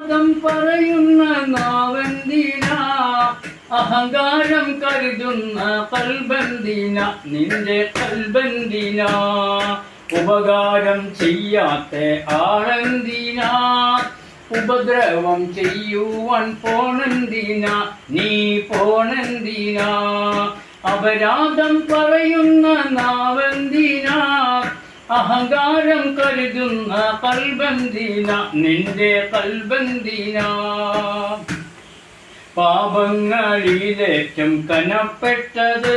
പറയുന്ന നാവെന്തിന, അഹങ്കാരം കരുതുന്ന കൽബെന്തിന, നിന്റെ കൽബെന്തിന, ഉപകാരം ചെയ്യാത്ത ആളെന്തിന, ഉപദ്രവം ചെയ്യുവാൻ പോണെന്തിന, നീ പോണെന്തിന, അപരാധം പറയുന്ന നാവെന്തിന, അഹങ്കാരം കരുതുന്ന കൽബെന്തിന, നിന്റെ കൽബെന്തിന, പാപങ്ങളിലേറ്റം കനപ്പെട്ടത്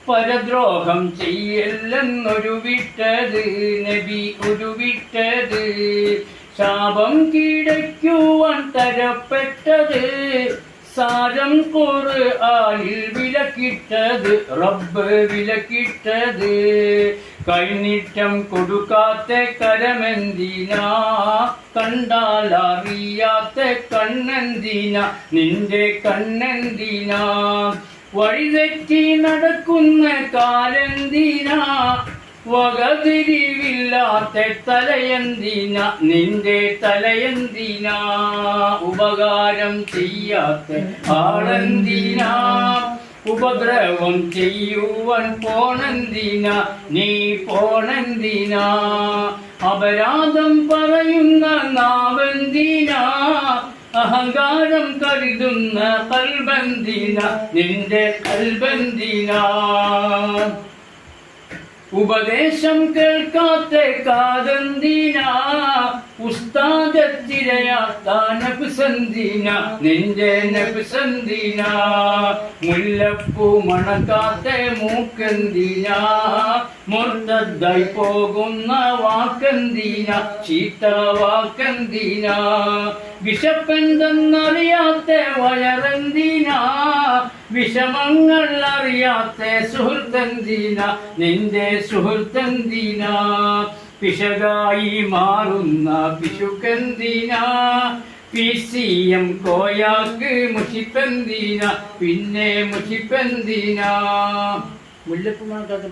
പരദ്രോഹം ചെയ്യല്ലെന്നൊരു വിട്ടത് നബി ഉരുവിട്ടത്, ശാപം കീഴയ്ക്കുവാൻ തരപ്പെട്ടത് സാരം ഖുർആനിൽ വിലക്കിട്ടത് റബ്ബ് വിലക്കിട്ടത്, കൈനീട്ടം കൊടുക്കാത്ത കരമെന്തിനാ, കണ്ടാൽ അറിയാത്ത കണ്ണെന്തിന, നിന്റെ കണ്ണെന്തിനാ, വഴിതെറ്റി നടക്കുന്ന കാലെന്തിനാ, വകതിരിവില്ലാത്ത തലയെന്തിന, നിന്റെ തലയെന്തിനാ, ഉപകാരം ചെയ്യാത്ത ആളെന്തിനാ, ഉപദ്രവം ചെയ്യുവാൻ പോണെന്തിന, നീ പോണെന്തിന, അപരാധം പറയുന്ന നാവെന്തിന, അഹങ്കാരം കരുതുന്ന കൽബെന്തിന, നിന്റെ കൽബെന്തിന, ഉപദേശം കേൾക്കാത്ത കാതെന്തിന, ഉസ്താദത്തിരയാത്ത നഫ്സെന്തിന, നിന്റെ നഫ്സെന്തിന, മുല്ലപ്പൂ മണക്കാത്ത മൂക്കെന്തിന, മുർത്തദ്ദായി പോകുന്ന വാക്കെന്തിന, ചീത്ത വാക്കെന്തിന, വിശപ്പെന്തെന്നറിയാത്ത വയറെന്തിന, വിഷമങ്ങൾ അറിയാത്ത സുഹൃത്തെന്തിന, നിന്റെ സുഹൃത്തെന്തിന, പിശകായി മാറുന്ന പിശുക്കെന്തിന, PCM കോയാക്ക് മുഷിപ്പെന്തിന, പിന്നെ മുഷിപ്പെന്തിന, മുല്ലപ്പൂ മണക്കാത്ത